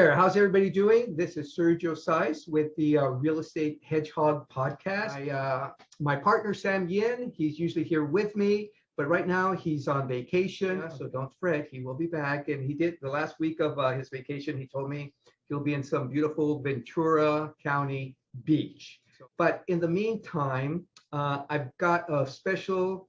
there. How's everybody doing? This is Sergio with the Real Estate Hedgehog podcast. My partner, Sam Yin, he's usually here with me, but right now he's on vacation. So don't fret, he will be back. And he did the last week of his vacation. He told me he'll be in some beautiful Ventura County beach. But in the meantime, I've got a special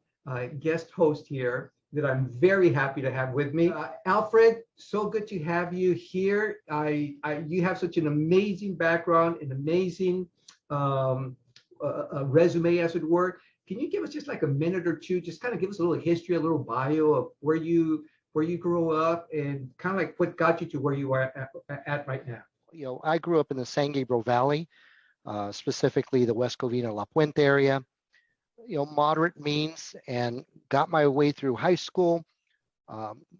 guest host here that I'm very happy to have with me. Alfred, so good to have you here. You have such an amazing background, an amazing resume, as it were. Can you give us just like a minute or two, just kind of give us a little history, a little bio of where you grew up and kind of like what got you to where you are at right now? You know, I grew up in the San Gabriel Valley, specifically the West Covina La Puente area. You know, moderate means, and got my way through high school,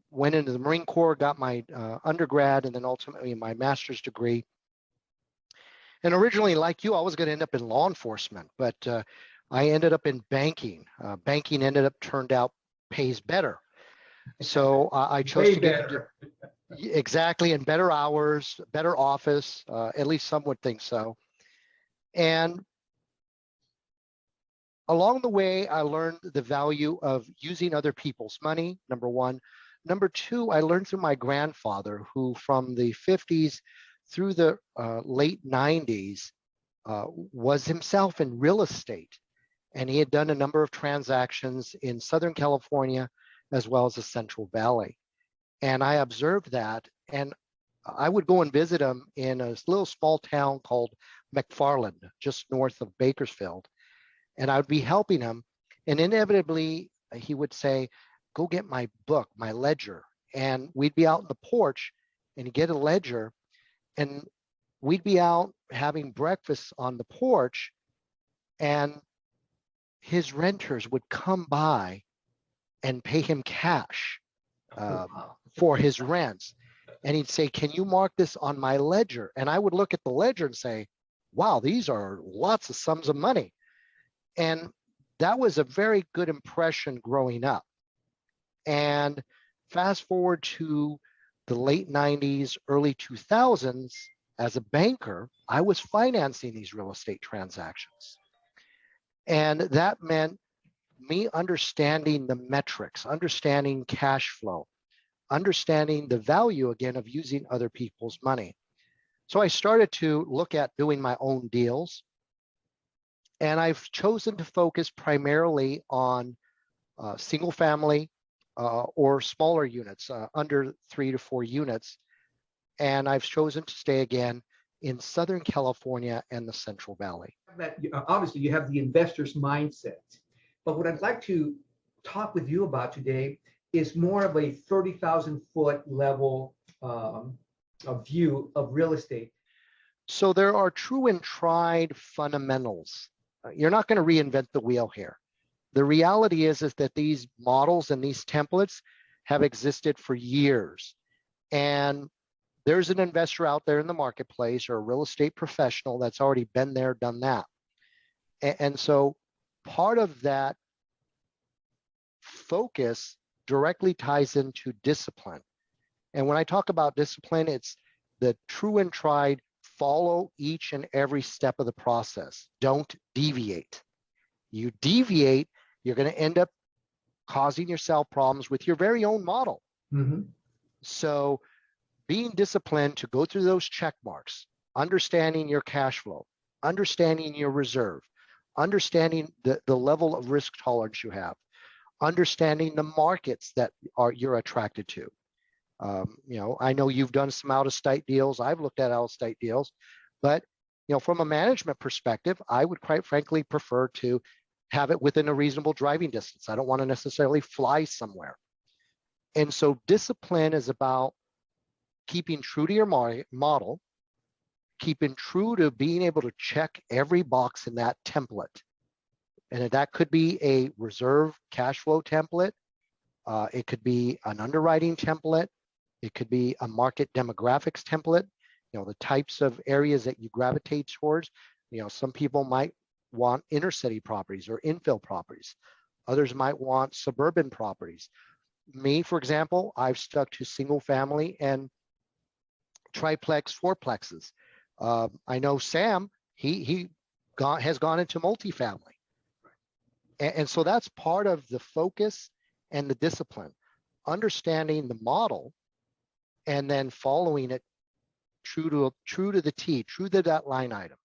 went into the Marine Corps, got my undergrad, and then ultimately my master's degree. And originally, like you, I was going to end up in law enforcement, but I ended up in banking. Banking turned out pays better. So I chose to get into, exactly, and better hours, better office, at least some would think so. And along the way, I learned the value of using other people's money, number one. Number two, I learned through my grandfather, who from the 50s through the late 90s was himself in real estate. And he had done a number of transactions in Southern California, as well as the Central Valley. And I observed that, and I would go and visit him in a little small town called McFarland, just north of Bakersfield. And I would be helping him, and inevitably he would say, go get my book, my ledger. And we'd be out on the porch and he'd get a ledger, and we'd be out having breakfast on the porch, and his renters would come by and pay him cash for his rents. And he'd say, can you mark this on my ledger? And I would look at the ledger and say, wow, these are lots of sums of money. And that was a very good impression growing up. And fast forward to the late 90s, early 2000s, as a banker, I was financing these real estate transactions. And that meant me understanding the metrics, understanding cash flow, understanding the value, again, of using other people's money. So I started to look at doing my own deals. And I've chosen to focus primarily on single family or smaller units, under 3 to 4 units. And I've chosen to stay again in Southern California and the Central Valley. Obviously, you have the investor's mindset. But what I'd like to talk with you about today is more of a 30,000-foot level view of real estate. So there are true and tried fundamentals. You're not going to reinvent the wheel here. The reality is that these models and these templates have existed for years. And there's an investor out there in the marketplace or a real estate professional that's already been there, done that. And so part of that focus directly ties into discipline. And when I talk about discipline, it's the true and tried, follow each and every step of the process. Don't deviate. You deviate, you're going to end up causing yourself problems with your very own model. Mm-hmm. So being disciplined to go through those check marks, understanding your cash flow, understanding your reserve, understanding the level of risk tolerance you have, understanding the markets that you're attracted to. You know, I know you've done some out-of-state deals. I've looked at out-of-state deals, but you know, from a management perspective, I would quite frankly prefer to have it within a reasonable driving distance. I don't want to necessarily fly somewhere. And so discipline is about keeping true to your model, keeping true to being able to check every box in that template. And that could be a reserve cash flow template. It could be an underwriting template. It could be a market demographics template, you know, the types of areas that you gravitate towards. You know, some people might want inner city properties or infill properties. Others might want suburban properties. Me, for example, I've stuck to single family and triplex, fourplexes. I know Sam, has gone into multifamily. And so that's part of the focus and the discipline, understanding the model and then following it true to the T, true to that line item.